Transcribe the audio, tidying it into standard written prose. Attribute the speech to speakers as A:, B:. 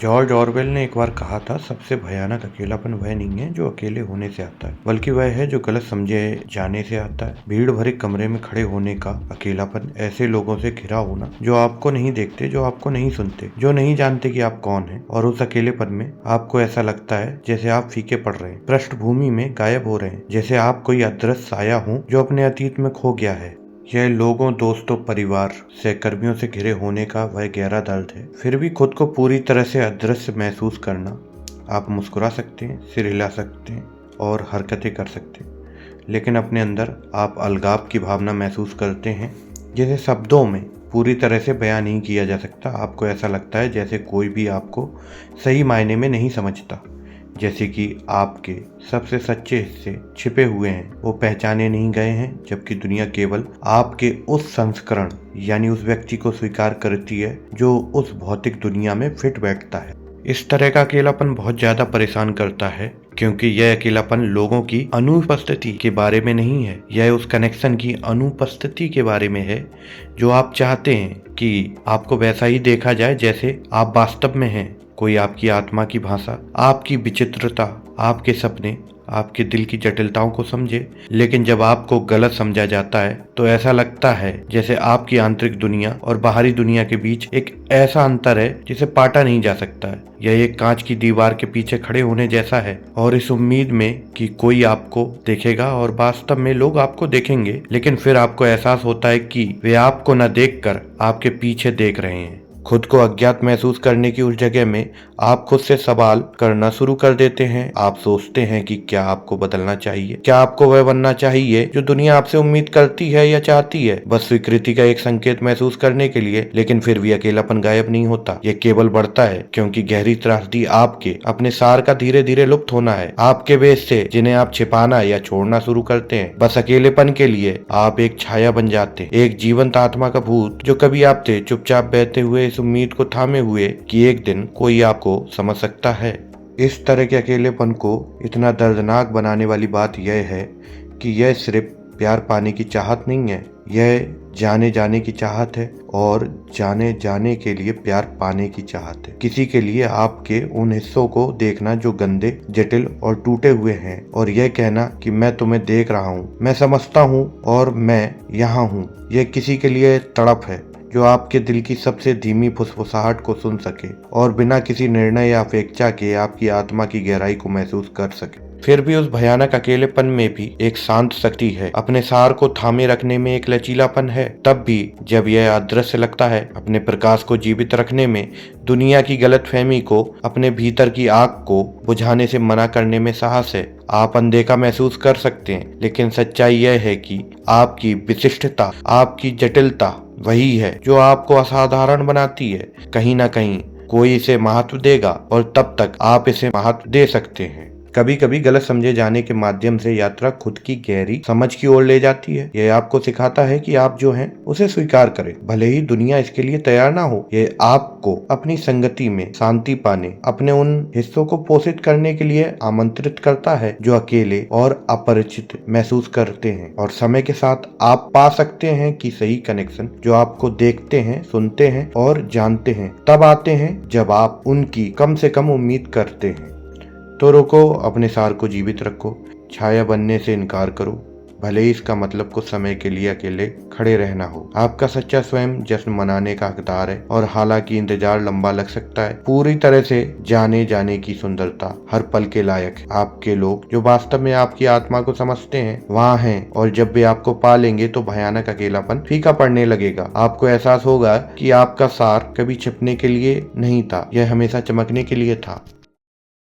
A: George Orwell ने एक बार कहा था, सबसे भयानक अकेलापन वह नहीं है जो अकेले होने से आता है, बल्कि वह है जो गलत समझे जाने से आता है। भीड़ भरे कमरे में खड़े होने का अकेलापन, ऐसे लोगों से घिरा होना जो आपको नहीं देखते, जो आपको नहीं सुनते, जो नहीं जानते कि आप कौन हैं, और उस अकेलेपन में आपको ऐसा लगता है जैसे आप फीके पड़ रहे हैं, पृष्ठभूमि में गायब हो रहे हैं, जैसे आप कोई अदृश्य साया हो जो अपने अतीत में खो गया है। यह लोगों, दोस्तों, परिवार, सहकर्मियों से घिरे होने का वह गहरा दर्द है। फिर भी खुद को पूरी तरह से अदृश्य महसूस करना। आप मुस्कुरा सकते हैं, सिर हिला सकते हैं और हरकतें कर सकते हैं, लेकिन अपने अंदर आप अलगाव की भावना महसूस करते हैं, जिसे शब्दों में पूरी तरह से बयां नहीं किया जा सकता। आपको ऐसा लगता है जैसे कोई भी आपको सही मायने में नहीं समझता, जैसे कि आपके सबसे सच्चे हिस्से छिपे हुए हैं, वो पहचाने नहीं गए हैं, जबकि दुनिया केवल आपके उस संस्करण यानी उस व्यक्ति को स्वीकार करती है जो उस भौतिक दुनिया में फिट बैठता है। इस तरह का अकेलापन बहुत ज्यादा परेशान करता है, क्योंकि यह अकेलापन लोगों की अनुपस्थिति के बारे में नहीं है, यह उस कनेक्शन की अनुपस्थिति के बारे में है जो आप चाहते हैं कि आपको वैसा ही देखा जाए जैसे आप वास्तव में हैं। कोई आपकी आत्मा की भाषा, आपकी विचित्रता, आपके सपने, आपके दिल की जटिलताओं को समझे, लेकिन जब आपको गलत समझा जाता है तो ऐसा लगता है जैसे आपकी आंतरिक दुनिया और बाहरी दुनिया के बीच एक ऐसा अंतर है जिसे पाटा नहीं जा सकता है। यह एक कांच की दीवार के पीछे खड़े होने जैसा है, और इस उम्मीद में कि कोई आपको देखेगा, और वास्तव में लोग आपको देखेंगे, लेकिन फिर आपको एहसास होता है कि वे आपको न देखकर आपके पीछे देख रहे हैं। खुद को अज्ञात महसूस करने की उस जगह में आप खुद से सवाल करना शुरू कर देते हैं। आप सोचते हैं कि क्या आपको बदलना चाहिए, क्या आपको वह बनना चाहिए जो दुनिया आपसे उम्मीद करती है या चाहती है, बस स्वीकृति का एक संकेत महसूस करने के लिए। लेकिन फिर भी अकेलापन गायब नहीं होता, यह केवल बढ़ता है, क्योंकि गहरी त्रासदी आपके अपने सार का धीरे धीरे लुप्त होना है। आपके वे हिस्से जिन्हें आप छिपाना या छोड़ना शुरू करते हैं, बस अकेलेपन के लिए आप एक छाया बन जाते, एक जीवंत आत्मा का भूत जो कभी आप थे, चुपचाप बहते हुए इस उम्मीद को थामे हुए कि एक दिन कोई आपको समझ सकता है। इस तरह के अकेलेपन को इतना दर्दनाक बनाने वाली बात यह है कि यह सिर्फ प्यार पाने की चाहत नहीं है, यह जाने जाने की चाहत है, और जाने जाने के लिए प्यार पाने की चाहत है। किसी के लिए आपके उन हिस्सों को देखना जो गंदे, जटिल और टूटे हुए हैं, और यह कहना कि मैं तुम्हें देख रहा हूँ, मैं समझता हूँ और मैं यहाँ हूँ। यह किसी के लिए तड़प है जो आपके दिल की सबसे धीमी फुसफुसाहट को सुन सके और बिना किसी निर्णय या अपेक्षा के आपकी आत्मा की गहराई को महसूस कर सके। फिर भी उस भयानक अकेलेपन में भी एक शांत शक्ति है, अपने सार को थामे रखने में एक लचीलापन है। तब भी जब यह अदृश्य लगता है, अपने प्रकाश को जीवित रखने में, दुनिया की गलतफहमी को, अपने भीतर की आग को बुझाने से मना करने में साहस है। आप अनदेखा महसूस कर सकते हैं, लेकिन सच्चाई यह है कि आपकी विशिष्टता, आपकी जटिलता वही है जो आपको असाधारण बनाती है। कहीं ना कहीं कोई इसे महत्व देगा, और तब तक आप इसे महत्व दे सकते हैं। कभी कभी गलत समझे जाने के माध्यम से यात्रा खुद की गहरी समझ की ओर ले जाती है। यह आपको सिखाता है कि आप जो हैं उसे स्वीकार करें, भले ही दुनिया इसके लिए तैयार ना हो। यह आपको अपनी संगति में शांति पाने, अपने उन हिस्सों को पोषित करने के लिए आमंत्रित करता है जो अकेले और अपरिचित महसूस करते हैं। और समय के साथ आप पा सकते हैं कि सही कनेक्शन जो आपको देखते हैं, सुनते हैं और जानते हैं, तब आते हैं जब आप उनकी कम से कम उम्मीद करते हैं। तो रुको, अपने सार को जीवित रखो, छाया बनने से इनकार करो, भले ही इसका मतलब कुछ समय के लिए अकेले खड़े रहना हो। आपका सच्चा स्वयं जश्न मनाने का हकदार है, और हालांकि इंतजार लंबा लग सकता है, पूरी तरह से जाने जाने की सुंदरता हर पल के लायक है। आपके लोग जो वास्तव में आपकी आत्मा को समझते हैं वहाँ हैं, और जब वे आपको पा लेंगे तो भयानक अकेलापन फीका पड़ने लगेगा। आपको एहसास होगा कि आपका सार कभी छिपने के लिए नहीं था, यह हमेशा चमकने के लिए था।